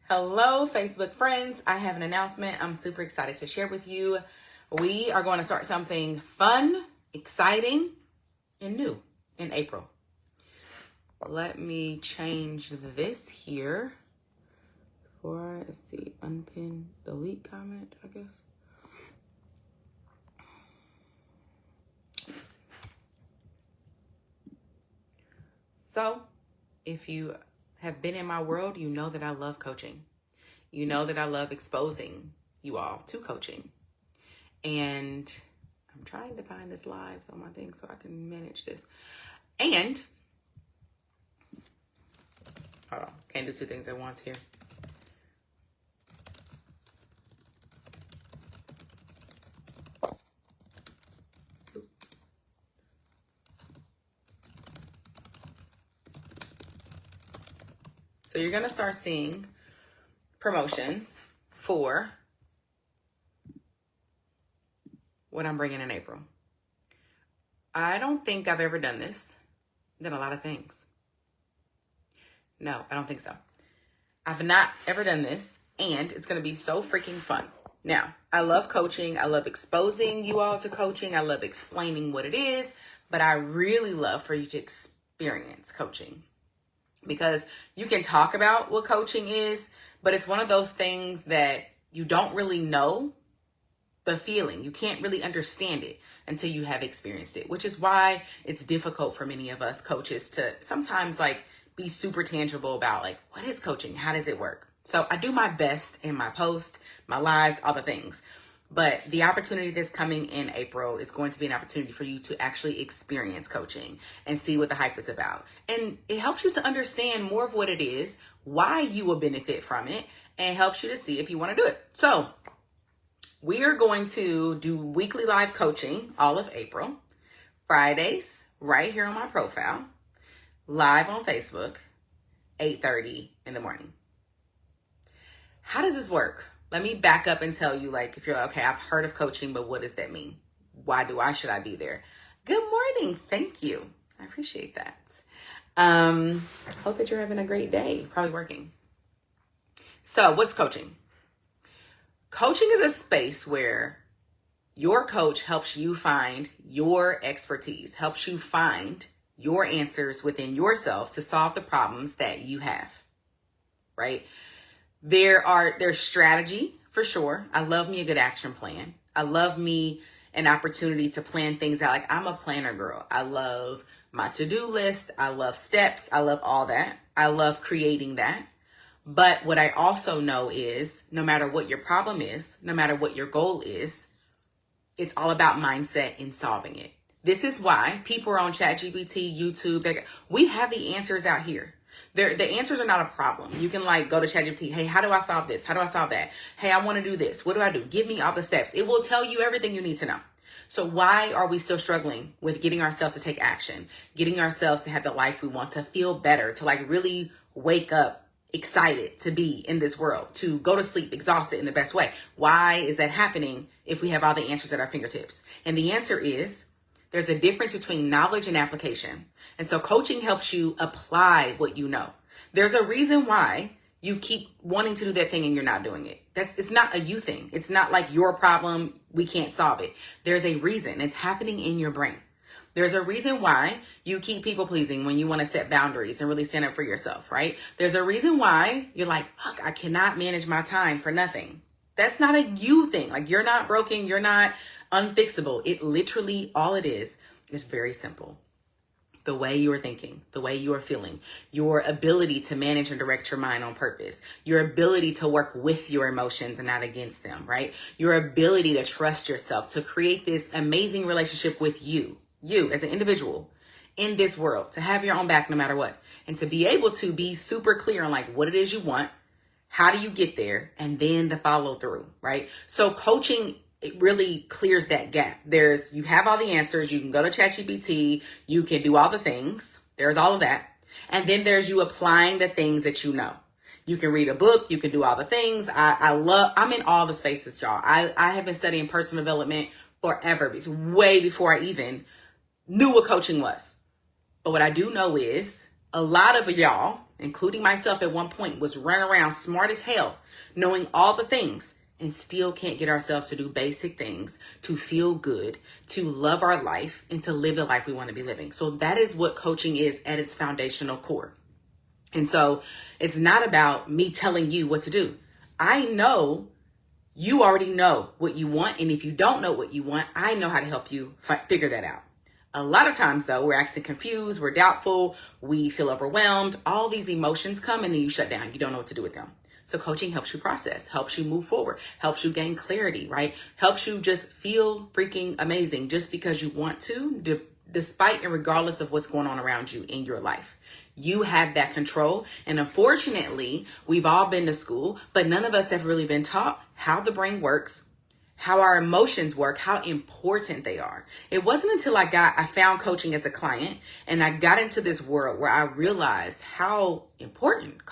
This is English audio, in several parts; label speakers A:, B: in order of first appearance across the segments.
A: Hello, Facebook friends. I have an announcement I'm super excited to share with you. We are going to start something fun, exciting, and new in April. Let me change this here for, let's see, unpin, delete comment, I guess. Let's see. So, if you have been in my world, you know that I love coaching. You know that I love exposing you all to coaching. And I'm trying to find this live on my thing so I can manage this. And, hold on, can't do two things at once here. So you're going to start seeing promotions for what I'm bringing in April. I don't think I've ever done this. Done a lot of things. No, I don't think so. I've not ever done this, and it's going to be so freaking fun. Now, I love coaching. I love exposing you all to coaching. I love explaining what it is, but I really love for you to experience coaching. Because you can talk about what coaching is, but it's one of those things that you don't really know the feeling. You can't really understand it until you have experienced it, which is why it's difficult for many of us coaches to sometimes be super tangible about what is coaching? How does it work? So I do my best in my post, my lives, all the things. But the opportunity that's coming in April is going to be an opportunity for you to actually experience coaching and see what the hype is about. And it helps you to understand more of what it is, why you will benefit from it, and helps you to see if you want to do it. So we are going to do weekly live coaching all of April, Fridays, right here on my profile, live on Facebook, 8:30 in the morning. How does this work? Let me back up and tell you, if you're okay, I've heard of coaching, but what does that mean? Why should I be there? Good morning. Thank you. I appreciate that. Hope that you're having a great day. Probably working. So what's coaching? Coaching is a space where your coach helps you find your expertise, helps you find your answers within yourself to solve the problems that you have, right? There's strategy for sure. I love me a good action plan. I love me an opportunity to plan things out. I'm a planner girl. I love my to-do list. I love steps. I love all that. I love creating that. But what I also know is no matter what your problem is, no matter what your goal is, it's all about mindset in solving it. This is why people are on ChatGPT, YouTube. We have the answers out here. The answers are not a problem. You can go to ChatGPT. Hey, how do I solve this? How do I solve that? Hey, I want to do this. What do I do? Give me all the steps. It will tell you everything you need to know. So why are we still struggling with getting ourselves to take action, getting ourselves to have the life we want, to feel better, to really wake up excited to be in this world, to go to sleep exhausted in the best way? Why is that happening if we have all the answers at our fingertips? And the answer is there's a difference between knowledge and application. And so coaching helps you apply what you know. There's a reason why you keep wanting to do that thing and you're not doing it. It's not a you thing. It's not your problem. We can't solve it. There's a reason. It's happening in your brain. There's a reason why you keep people pleasing when you want to set boundaries and really stand up for yourself, right? There's a reason why you're fuck, I cannot manage my time for nothing. That's not a you thing. You're not broken. You're not unfixable. It literally, all it is very simple. The way you are thinking, the way you are feeling, your ability to manage and direct your mind on purpose, your ability to work with your emotions and not against them, right? Your ability to trust yourself, to create this amazing relationship with you as an individual in this world, to have your own back no matter what, and to be able to be super clear on what it is you want, how do you get there, and then the follow through, right? So coaching, it really clears that gap. You have all the answers. You can go to ChatGPT. You can do all the things. There's all of that. And then there's you applying the things that you know. You can read a book. You can do all the things. I'm in all the spaces, y'all. I have been studying personal development forever. It's way before I even knew what coaching was. But what I do know is a lot of y'all including myself at one point, was running around smart as hell, knowing all the things, and still can't get ourselves to do basic things, to feel good, to love our life, and to live the life we want to be living. So that is what coaching is at its foundational core. And so it's not about me telling you what to do. I know you already know what you want. And if you don't know what you want, I know how to help you figure that out. A lot of times, though, we're acting confused, we're doubtful, we feel overwhelmed. All these emotions come and then you shut down. You don't know what to do with them. So coaching helps you process, helps you move forward, helps you gain clarity, right? Helps you just feel freaking amazing just because you want to, despite and regardless of what's going on around you in your life. You have that control. And unfortunately, we've all been to school, but none of us have really been taught how the brain works, how our emotions work, how important they are. It wasn't until I found coaching as a client and I got into this world where I realized how important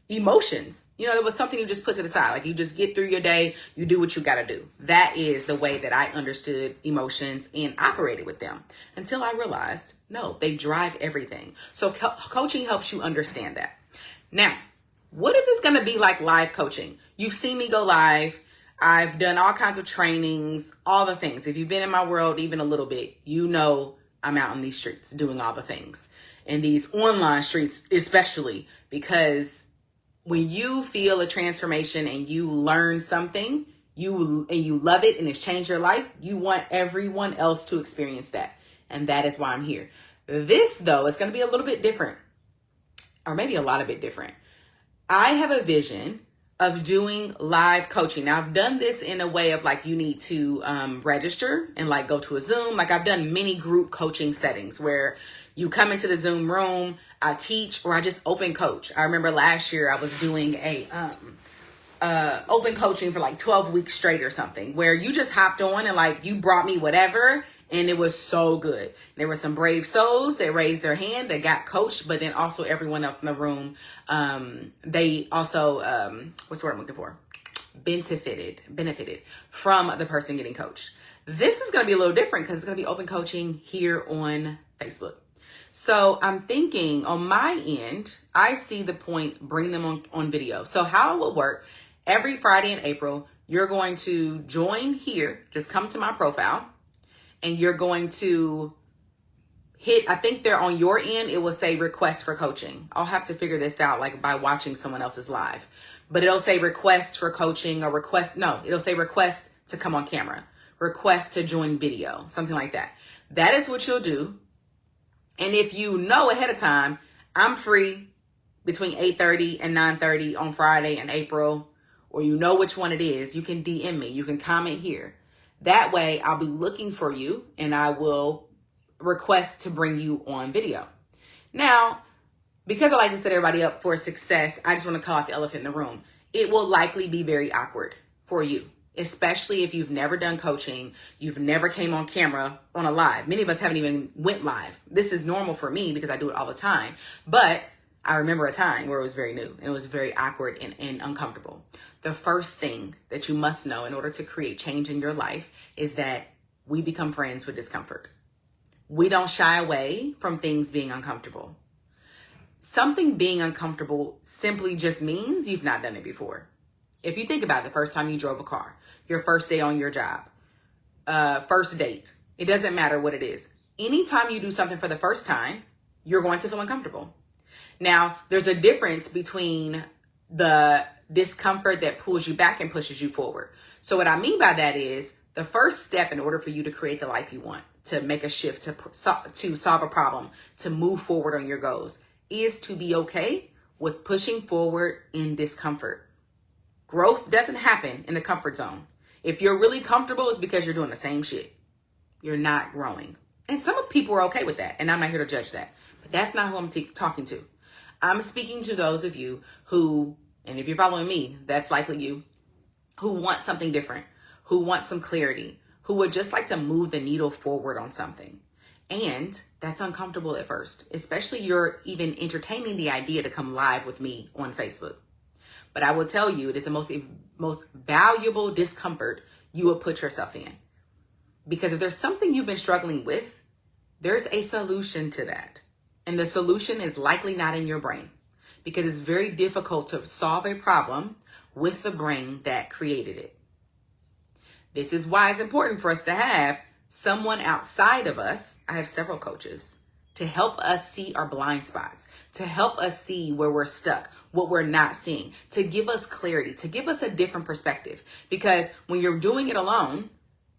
A: emotions, it was something you just put to the side. Like, you just get through your day, you do what you got to do. That is the way that I understood emotions and operated with them until I realized, no, they drive everything. So coaching helps you understand that. Now, what is this going to be like live coaching? You've seen me go live. I've done all kinds of trainings, all the things. If you've been in my world even a little bit, you know I'm out in these streets doing all the things. And these online streets especially, because when you feel a transformation and you learn something, you love it and it's changed your life, you want everyone else to experience that. And that is why I'm here. This, though, is going to be a little bit different, or maybe a lot of bit different. I have a vision of doing live coaching. Now, I've done this in a way of you need to register and go to a Zoom. I've done many group coaching settings where you come into the Zoom room, I teach, or I just open coach. I remember last year I was doing a open coaching for 12 weeks straight or something, where you just hopped on and you brought me whatever, and it was so good. There were some brave souls that raised their hand that got coached, but then also everyone else in the room, they also, what's the word I'm looking for? Benefited from the person getting coached. This is going to be a little different because it's going to be open coaching here on Facebook. So I'm thinking on my end, I see the point, bring them on video. So how it will work, every Friday in April, you're going to join here, just come to my profile, and you're going to hit, I think they're on your end, it will say request for coaching. I'll have to figure this out by watching someone else's live. But it'll say request for coaching or it'll say request to come on camera, request to join video, something like that. That is what you'll do. And if you know ahead of time, I'm free between 8:30 and 9:30 on Friday in April, or you know which one it is, you can DM me. You can comment here. That way, I'll be looking for you and I will request to bring you on video. Now, because I like to set everybody up for success, I just want to call out the elephant in the room. It will likely be very awkward for you, especially if you've never done coaching, you've never came on camera on a live. Many of us haven't even went live. This is normal for me because I do it all the time. But I remember a time where it was very new and it was very awkward and uncomfortable. The first thing that you must know in order to create change in your life is that we become friends with discomfort. We don't shy away from things being uncomfortable. Something being uncomfortable simply just means you've not done it before. If you think about it, the first time you drove a car, your first day on your job, first date, it doesn't matter what it is. Anytime you do something for the first time, you're going to feel uncomfortable. Now, there's a difference between the discomfort that pulls you back and pushes you forward. So what I mean by that is the first step in order for you to create the life you want, to make a shift, to solve a problem, to move forward on your goals, is to be okay with pushing forward in discomfort. Growth doesn't happen in the comfort zone. If you're really comfortable, it's because you're doing the same shit. You're not growing. And some people are okay with that, and I'm not here to judge that. But that's not who I'm talking to. I'm speaking to those of you who, and if you're following me, that's likely you, who want something different, who want some clarity, who would just like to move the needle forward on something. And that's uncomfortable at first, especially you're even entertaining the idea to come live with me on Facebook. But I will tell you, it is the most valuable discomfort you will put yourself in. Because if there's something you've been struggling with, there's a solution to that. And the solution is likely not in your brain. because it's very difficult to solve a problem with the brain that created it. This is why it's important for us to have someone outside of us. I have several coaches to help us see our blind spots, to help us see where we're stuck, what we're not seeing, to give us clarity, to give us a different perspective. Because when you're doing it alone,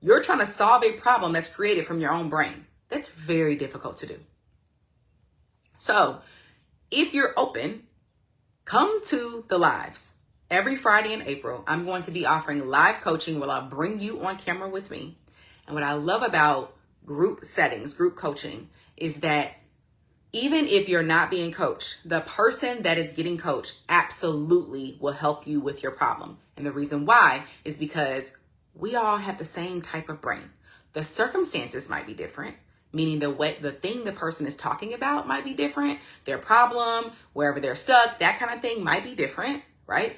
A: you're trying to solve a problem that's created from your own brain. That's very difficult to do. So if you're open, come to the lives. Every Friday in April, I'm going to be offering live coaching where I'll bring you on camera with me. And what I love about group settings, group coaching, is that even if you're not being coached, the person that is getting coached absolutely will help you with your problem. And the reason why is because we all have the same type of brain. The circumstances might be different, meaning the thing the person is talking about might be different. Their problem, wherever they're stuck, that kind of thing might be different, right?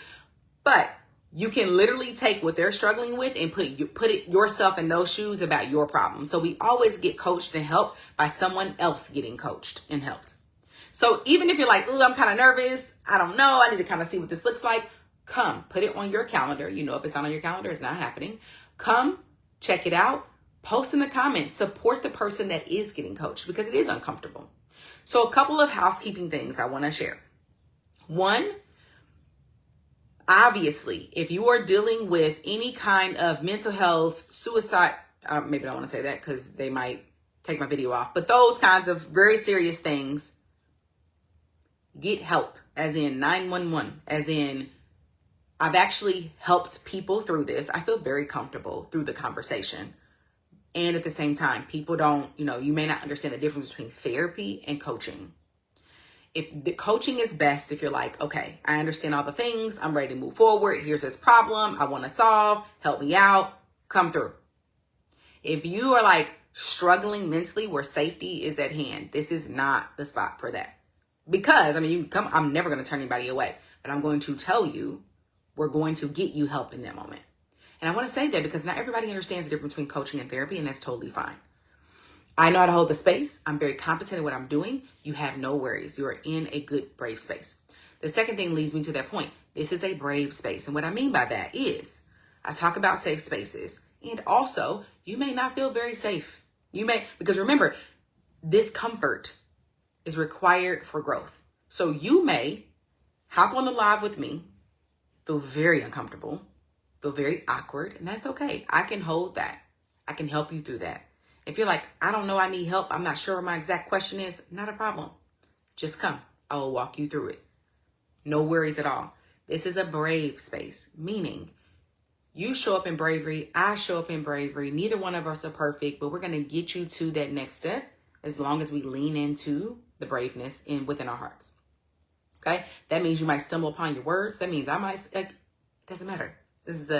A: But you can literally take what they're struggling with and put it yourself in those shoes about your problem. So we always get coached and helped by someone else getting coached and helped. So even if you're like, ooh, I'm kind of nervous, I don't know, I need to kind of see what this looks like, come, put it on your calendar. You know, if it's not on your calendar, it's not happening. Come, check it out, post in the comments, support the person that is getting coached because it is uncomfortable. So a couple of housekeeping things I want to share. One, obviously, if you are dealing with any kind of mental health, suicide, maybe I don't want to say that because they might take my video off, but those kinds of very serious things, get help, as in 911, as in I've actually helped people through this. I feel very comfortable through the conversation. And at the same time, people don't, you may not understand the difference between therapy and coaching. If the coaching is best, if you're like, okay, I understand all the things, I'm ready to move forward. Here's this problem I want to solve. Help me out. Come through. If you are like struggling mentally where safety is at hand, this is not the spot for that. Because, you can come, I'm never going to turn anybody away, but I'm going to tell you, we're going to get you help in that moment. And I want to say that because not everybody understands the difference between coaching and therapy, and that's totally fine. I know how to hold the space. I'm very competent at what I'm doing. You have no worries. You are in a good, brave space. The second thing leads me to that point. This is a brave space. And what I mean by that is I talk about safe spaces. And also, you may not feel very safe. Because remember, discomfort is required for growth. So you may hop on the live with me, feel very uncomfortable, feel very awkward, and that's okay. I can hold that. I can help you through that. If you're like, I don't know, I need help, I'm not sure what my exact question is, not a problem. Just come. I will walk you through it. No worries at all. This is a brave space, meaning you show up in bravery, I show up in bravery. Neither one of us are perfect, but we're going to get you to that next step as long as we lean into the braveness within our hearts. Okay? That means you might stumble upon your words. That means I might, it doesn't matter. This is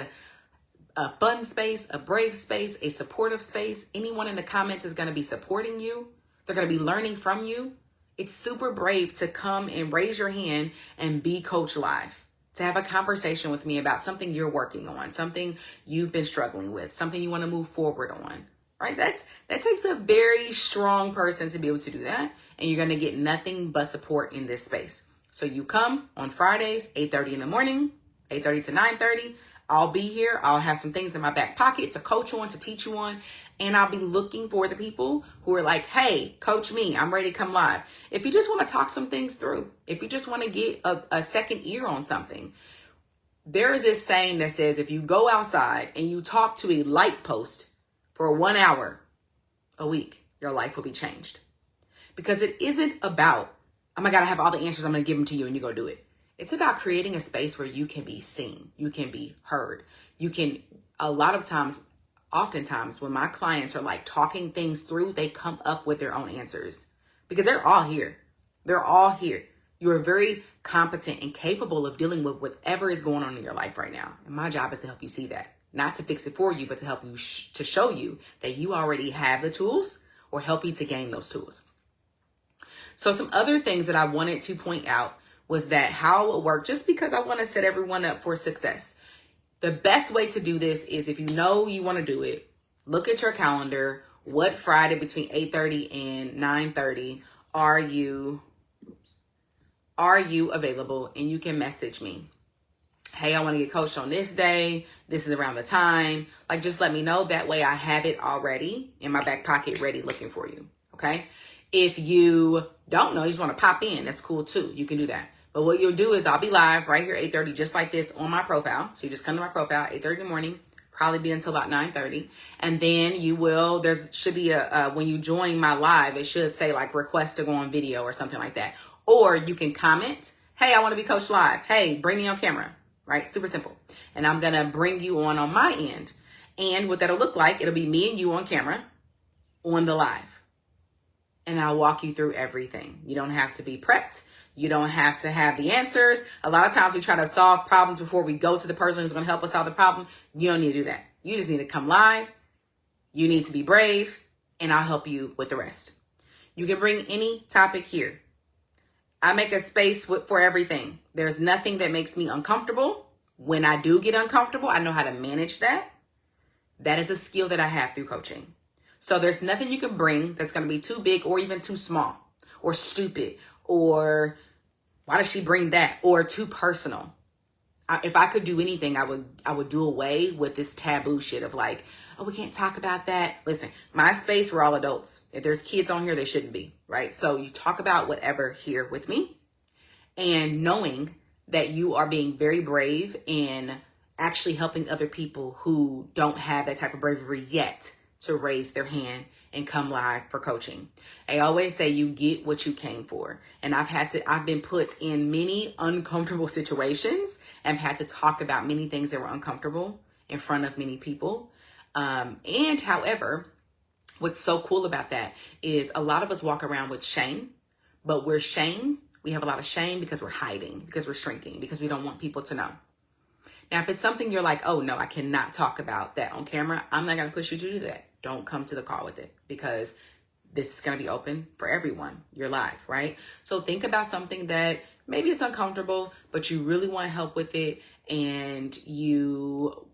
A: a fun space, a brave space, a supportive space. Anyone in the comments is going to be supporting you. They're going to be learning from you. It's super brave to come and raise your hand and be Coach Live, to have a conversation with me about something you're working on, something you've been struggling with, something you want to move forward on, right? That takes a very strong person to be able to do that. And you're going to get nothing but support in this space. So you come on Fridays, 8:30 in the morning, 8:30 to 9:30. I'll be here. I'll have some things in my back pocket to coach you on, to teach you on. And I'll be looking for the people who are like, hey, coach me. I'm ready to come live. If you just want to talk some things through, if you just want to get a second ear on something, there is this saying that says, if you go outside and you talk to a light post for 1 hour a week, your life will be changed. Because it isn't about, oh my God, I have all the answers, I'm going to give them to you and you go do it. It's about creating a space where you can be seen, you can be heard. You can, oftentimes when my clients are like talking things through, they come up with their own answers because they're all here. They're all here. You are very competent and capable of dealing with whatever is going on in your life right now. And my job is to help you see that, not to fix it for you, but to help you to show you that you already have the tools or help you to gain those tools. So some other things that I wanted to point out was that how it will work, just because I want to set everyone up for success. The best way to do this is if you know you want to do it, look at your calendar. What Friday between 8:30 and 9:30 are you are you available? And you can message me. Hey, I want to get coached on this day. This is around the time. Like, just let me know. That way I have it already in my back pocket, ready, looking for you. Okay. If you don't know, you just want to pop in. That's cool too. You can do that. But what you'll do is I'll be live right here, 8:30, just like this on my profile. So you just come to my profile, 8:30 in the morning, probably be until about 9:30. And then you will, should be when you join my live, it should say like request to go on video or something like that. Or you can comment, hey, I want to be coached live. Hey, bring me on camera. Right? Super simple. And I'm going to bring you on my end. And what that'll look like, it'll be me and you on camera on the live. And I'll walk you through everything. You don't have to be prepped. You don't have to have the answers. A lot of times we try to solve problems before we go to the person who's going to help us solve the problem. You don't need to do that. You just need to come live. You need to be brave. And I'll help you with the rest. You can bring any topic here. I make a space for everything. There's nothing that makes me uncomfortable. When I do get uncomfortable, I know how to manage that. That is a skill that I have through coaching. So there's nothing you can bring that's going to be too big or even too small or stupid or why does she bring that or too personal. If I could do anything, I would do away with this taboo shit of like, oh, we can't talk about that. Listen, my space, we're all adults. If there's kids on here, they shouldn't be, right? So you talk about whatever here with me and knowing that you are being very brave in actually helping other people who don't have that type of bravery yet to raise their hand and come live for coaching. I always say you get what you came for. And I've been put in many uncomfortable situations and had to talk about many things that were uncomfortable in front of many people. And however, what's so cool about that is a lot of us walk around with shame, but we have a lot of shame because we're hiding, because we're shrinking, because we don't want people to know. Now, if it's something you're like, oh no, I cannot talk about that on camera, I'm not going to push you to do that. Don't come to the call with it because this is going to be open for everyone. You're live, right? So think about something that maybe it's uncomfortable, but you really want help with it and you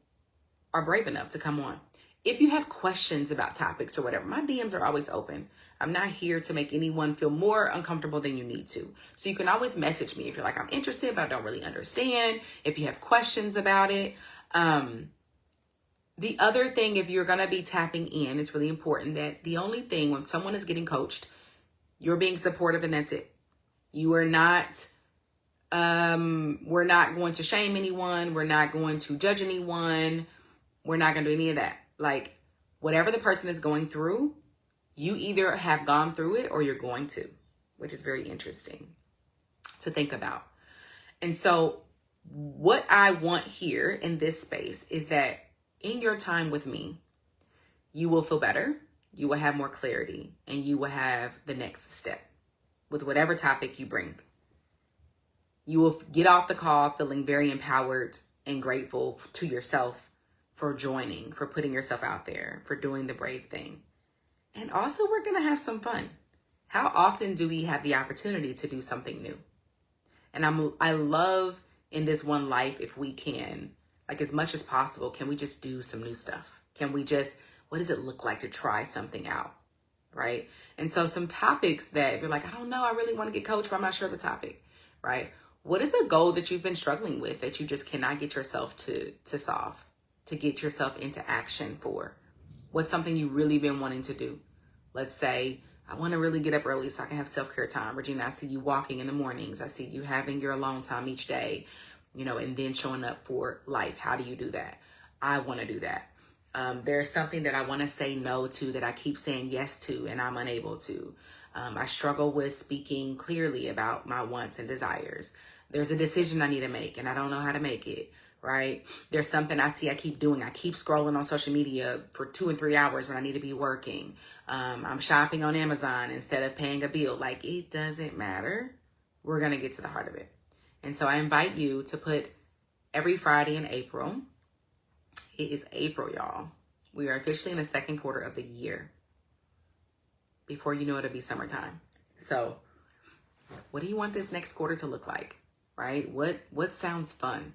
A: are brave enough to come on. If you have questions about topics or whatever, my DMs are always open. I'm not here to make anyone feel more uncomfortable than you need to. So you can always message me if you're like, I'm interested, but I don't really understand. If you have questions about it. The other thing, if you're going to be tapping in, it's really important that the only thing when someone is getting coached, you're being supportive and that's it. You are not, we're not going to shame anyone. We're not going to judge anyone. We're not going to do any of that. Like whatever the person is going through, you either have gone through it or you're going to, which is very interesting to think about. And so what I want here in this space is that in your time with me, you will feel better, you will have more clarity, and you will have the next step with whatever topic you bring. You will get off the call feeling very empowered and grateful to yourself for joining, for putting yourself out there, for doing the brave thing. And also, we're going to have some fun. How often do we have the opportunity to do something new? And I love in this one life, if we can, like as much as possible, can we just do some new stuff? Can we just, what does it look like to try something out, right? And so some topics that you're like, I don't know, I really want to get coached, but I'm not sure of the topic, right? What is a goal that you've been struggling with that you just cannot get yourself to solve, to get yourself into action for? What's something you've really been wanting to do? Let's say, I want to really get up early so I can have self-care time. Regina, I see you walking in the mornings. I see you having your alone time each day, and then showing up for life. How do you do that? I want to do that. There's something that I want to say no to that I keep saying yes to and I'm unable to. I struggle with speaking clearly about my wants and desires. There's a decision I need to make and I don't know how to make it, right? There's something I see I keep doing. I keep scrolling on social media for 2 and 3 hours when I need to be working. I'm shopping on Amazon instead of paying a bill. Like, it doesn't matter. We're going to get to the heart of it. And so I invite you to put every Friday in April. It is April, y'all. We are officially in the second quarter of the year. Before you know it, it'll be summertime. So what do you want this next quarter to look like, right? What sounds fun?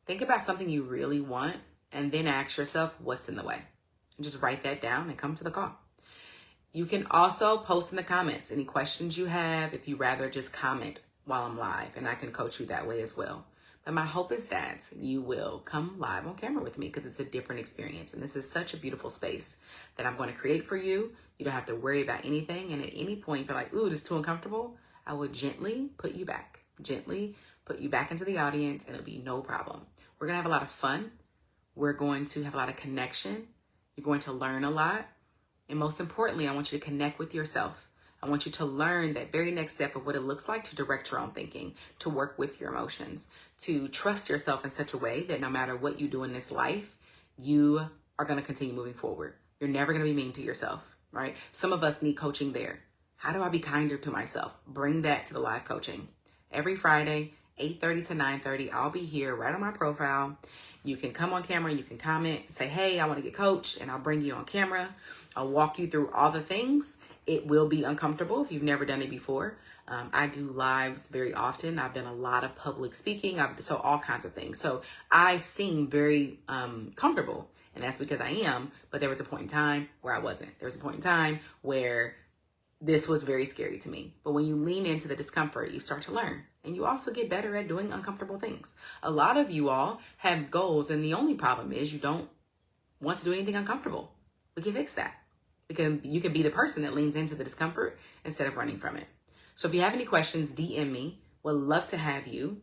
A: Think about something you really want and then ask yourself what's in the way. And just write that down and come to the call. You can also post in the comments any questions you have if you rather just comment while I'm live, and I can coach you that way as well. But my hope is that you will come live on camera with me because it's a different experience. And this is such a beautiful space that I'm going to create for you. You don't have to worry about anything. And at any point, if you're like, ooh, this is too uncomfortable, I will gently put you back into the audience, and it'll be no problem. We're going to have a lot of fun. We're going to have a lot of connection. You're going to learn a lot. And most importantly, I want you to connect with yourself. I want you to learn that very next step of what it looks like to direct your own thinking, to work with your emotions, to trust yourself in such a way that no matter what you do in this life, you are going to continue moving forward. You're never going to be mean to yourself, right? Some of us need coaching there. How do I be kinder to myself? Bring that to the live coaching. Every Friday, 8:30 to 9:30, I'll be here right on my profile. You can come on camera, you can comment and say, hey, I want to get coached, and I'll bring you on camera. I'll walk you through all the things. It will be uncomfortable if you've never done it before. I do lives very often. I've done a lot of public speaking, so all kinds of things. So I seem very comfortable, and that's because I am, but there was a point in time where I wasn't. There was a point in time where this was very scary to me. But when you lean into the discomfort, you start to learn. And you also get better at doing uncomfortable things. A lot of you all have goals, and the only problem is you don't want to do anything uncomfortable. We can fix that. You can be the person that leans into the discomfort instead of running from it. So if you have any questions, DM me. Would love to have you.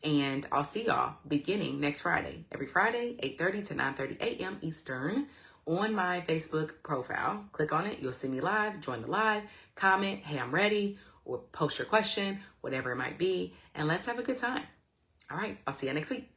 A: And I'll see y'all beginning next Friday. Every Friday, 8:30 to 9:30 a.m. Eastern on my Facebook profile. Click on it. You'll see me live. Join the live. Comment, hey, I'm ready. Or post your question, whatever it might be. And let's have a good time. All right. I'll see you next week.